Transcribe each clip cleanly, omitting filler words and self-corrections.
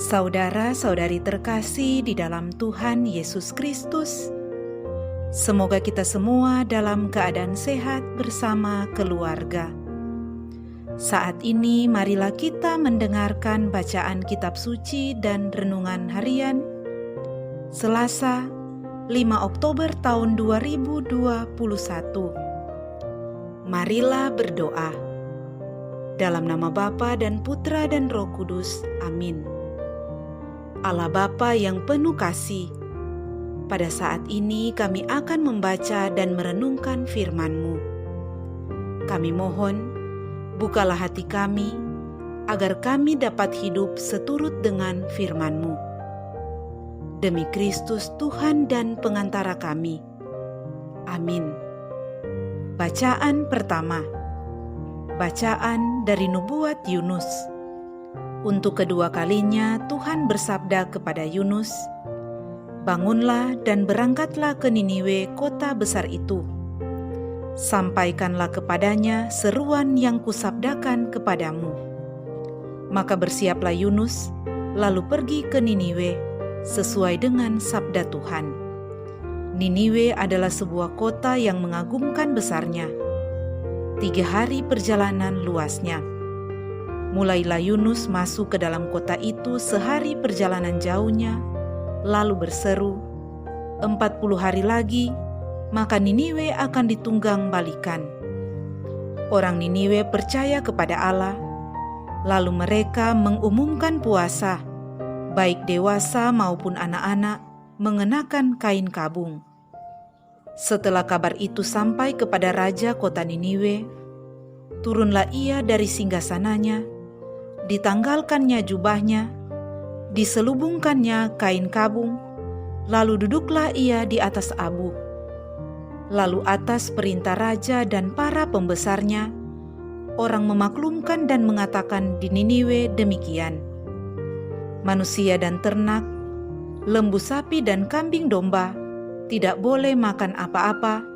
Saudara-saudari terkasih di dalam Tuhan Yesus Kristus, semoga kita semua dalam keadaan sehat bersama keluarga. Saat ini marilah kita mendengarkan bacaan kitab suci dan renungan harian Selasa 5 Oktober tahun 2021. Marilah berdoa. Dalam nama Bapa dan Putra dan Roh Kudus. Amin. Allah Bapa yang penuh kasih, pada saat ini kami akan membaca dan merenungkan firman-Mu. Kami mohon, bukalah hati kami, agar kami dapat hidup seturut dengan firman-Mu. Demi Kristus Tuhan dan pengantara kami. Amin. Bacaan pertama. Bacaan dari Nubuat Yunus. Untuk kedua kalinya Tuhan bersabda kepada Yunus, "Bangunlah dan berangkatlah ke Niniwe, kota besar itu. Sampaikanlah kepadanya seruan yang kusabdakan kepadamu." Maka bersiaplah Yunus, lalu pergi ke Niniwe, sesuai dengan sabda Tuhan. Niniwe adalah sebuah kota yang mengagumkan besarnya. 3 hari perjalanan luasnya. Mulailah Yunus masuk ke dalam kota itu sehari perjalanan jauhnya, lalu berseru, 40 hari lagi, maka Niniwe akan ditunggang balikan. Orang Niniwe percaya kepada Allah, lalu mereka mengumumkan puasa, baik dewasa maupun anak-anak mengenakan kain kabung. Setelah kabar itu sampai kepada raja kota Niniwe, turunlah ia dari singgasananya, ditanggalkannya jubahnya, diselubungkannya kain kabung, lalu duduklah ia di atas abu. Lalu atas perintah raja dan para pembesarnya, orang memaklumkan dan mengatakan di Niniwe demikian: manusia dan ternak, lembu sapi dan kambing domba tidak boleh makan apa-apa,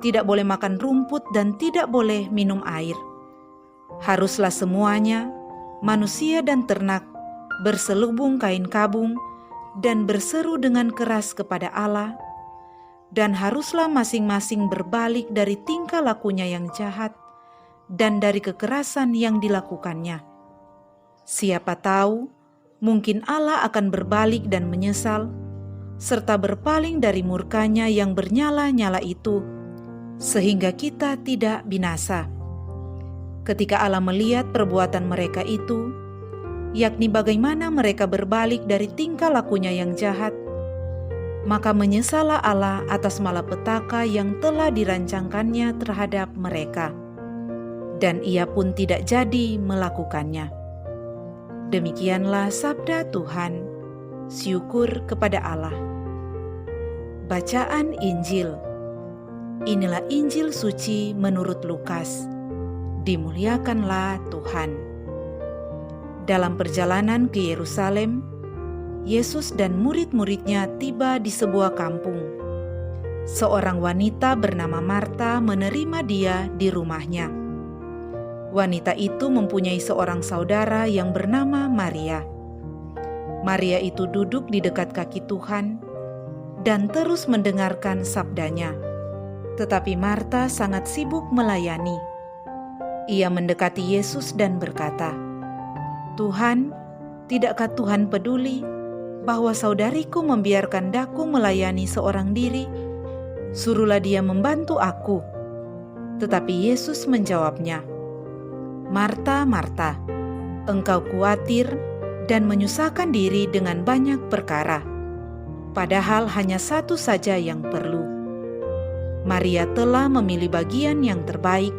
tidak boleh makan rumput dan tidak boleh minum air. Haruslah semuanya, manusia dan ternak, berselubung kain kabung dan berseru dengan keras kepada Allah, dan haruslah masing-masing berbalik dari tingkah lakunya yang jahat dan dari kekerasan yang dilakukannya. Siapa tahu, mungkin Allah akan berbalik dan menyesal, serta berpaling dari murkanya yang bernyala-nyala itu, sehingga kita tidak binasa. Ketika Allah melihat perbuatan mereka itu, yakni bagaimana mereka berbalik dari tingkah lakunya yang jahat, maka menyesallah Allah atas malapetaka yang telah dirancangkannya terhadap mereka, dan ia pun tidak jadi melakukannya. Demikianlah sabda Tuhan. Syukur kepada Allah. Bacaan Injil. Inilah Injil suci menurut Lukas. Dimuliakanlah Tuhan. Dalam perjalanan ke Yerusalem, Yesus dan murid-muridnya tiba di sebuah kampung. Seorang wanita bernama Marta menerima dia di rumahnya. Wanita itu mempunyai seorang saudara yang bernama Maria. Maria itu duduk di dekat kaki Tuhan dan terus mendengarkan sabdanya. Tetapi Marta sangat sibuk melayani. Ia mendekati Yesus dan berkata, "Tuhan, tidakkah Tuhan peduli bahwa saudariku membiarkan daku melayani seorang diri? Suruhlah dia membantu aku." Tetapi Yesus menjawabnya, "Marta, Marta, engkau khawatir dan menyusahkan diri dengan banyak perkara, padahal hanya satu saja yang perlu. Maria telah memilih bagian yang terbaik,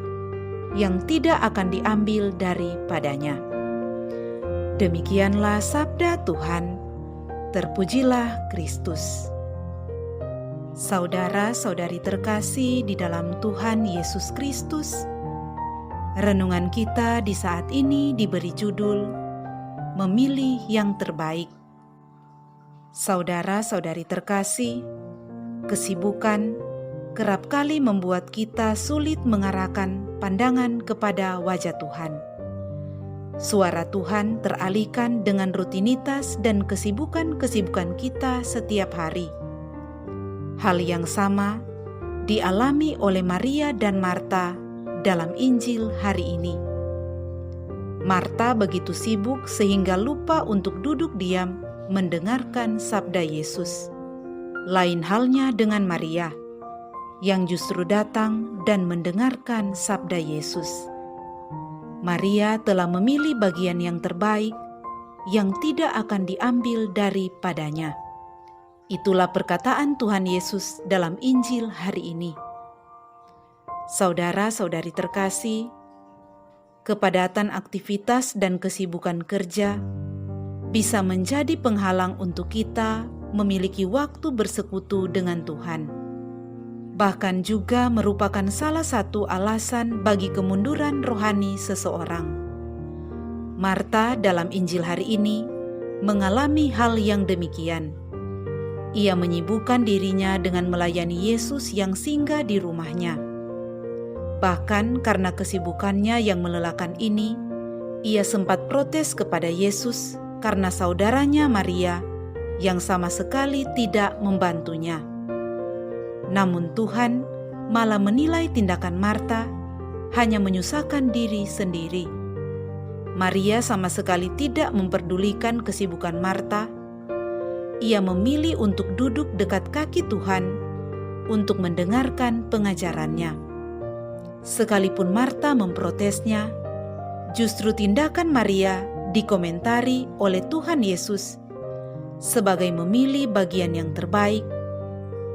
yang tidak akan diambil daripadanya." Demikianlah sabda Tuhan. Terpujilah Kristus. Saudara-saudari terkasih di dalam Tuhan Yesus Kristus, renungan kita di saat ini diberi judul Memilih yang terbaik. Saudara-saudari terkasih, kesibukan kerap kali membuat kita sulit mengarahkan pandangan kepada wajah Tuhan. suara Tuhan teralihkan dengan rutinitas dan kesibukan-kesibukan kita setiap hari. Hal yang sama dialami oleh Maria dan Marta dalam Injil hari ini. Marta begitu sibuk sehingga lupa untuk duduk diam mendengarkan sabda Yesus. Lain halnya dengan Maria, yang justru datang dan mendengarkan sabda Yesus. Maria telah memilih bagian yang terbaik yang tidak akan diambil daripadanya. Itulah perkataan Tuhan Yesus dalam Injil hari ini. Saudara-saudari terkasih, kepadatan aktivitas dan kesibukan kerja bisa menjadi penghalang untuk kita memiliki waktu bersekutu dengan Tuhan. Bahkan juga merupakan salah satu alasan bagi kemunduran rohani seseorang. Marta dalam Injil hari ini mengalami hal yang demikian. Ia menyibukkan dirinya dengan melayani Yesus yang singgah di rumahnya. Bahkan karena kesibukannya yang melelahkan ini, ia sempat protes kepada Yesus karena saudaranya Maria yang sama sekali tidak membantunya. Namun Tuhan malah menilai tindakan Marta hanya menyusahkan diri sendiri. Maria sama sekali tidak memperdulikan kesibukan Marta. Ia memilih untuk duduk dekat kaki Tuhan untuk mendengarkan pengajarannya. Sekalipun Marta memprotesnya, justru tindakan Maria dikomentari oleh Tuhan Yesus sebagai memilih bagian yang terbaik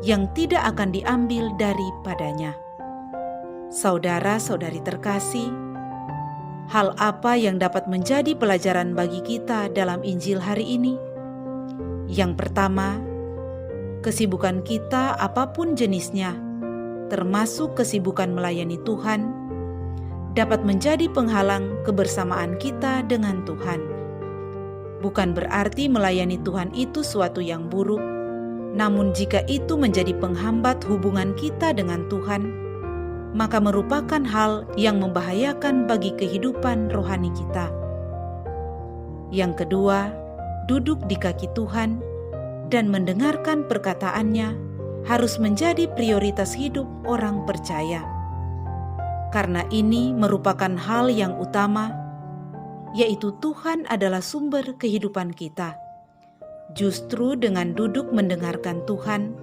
yang tidak akan diambil daripadanya. Saudara-saudari terkasih, hal apa yang dapat menjadi pelajaran bagi kita dalam Injil hari ini? Yang pertama, kesibukan kita apapun jenisnya, termasuk kesibukan melayani Tuhan, dapat menjadi penghalang kebersamaan kita dengan Tuhan. Bukan berarti melayani Tuhan itu suatu yang buruk, namun jika itu menjadi penghambat hubungan kita dengan Tuhan, maka merupakan hal yang membahayakan bagi kehidupan rohani kita. Yang kedua, duduk di kaki Tuhan dan mendengarkan perkataannya harus menjadi prioritas hidup orang percaya. Karena ini merupakan hal yang utama, yaitu Tuhan adalah sumber kehidupan kita. Justru dengan duduk mendengarkan Tuhan,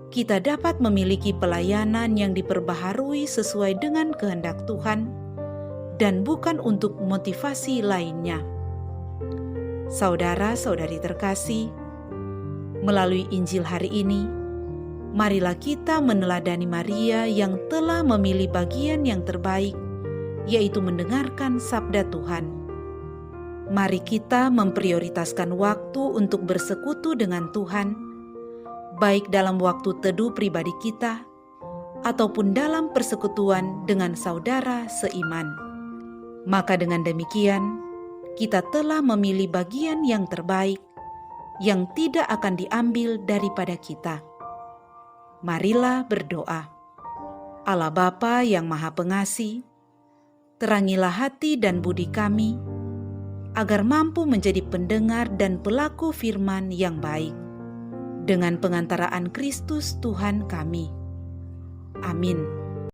kita dapat memiliki pelayanan yang diperbaharui sesuai dengan kehendak Tuhan dan bukan untuk motivasi lainnya. Saudara-saudari terkasih, melalui Injil hari ini, marilah kita meneladani Maria yang telah memilih bagian yang terbaik, yaitu mendengarkan sabda Tuhan. Mari kita memprioritaskan waktu untuk bersekutu dengan Tuhan, baik dalam waktu teduh pribadi kita, ataupun dalam persekutuan dengan saudara seiman. Maka dengan demikian, kita telah memilih bagian yang terbaik, yang tidak akan diambil daripada kita. Marilah berdoa. Allah Bapa yang Maha Pengasih, terangilah hati dan budi kami, agar mampu menjadi pendengar dan pelaku firman yang baik, dengan pengantaraan Kristus Tuhan kami. Amin.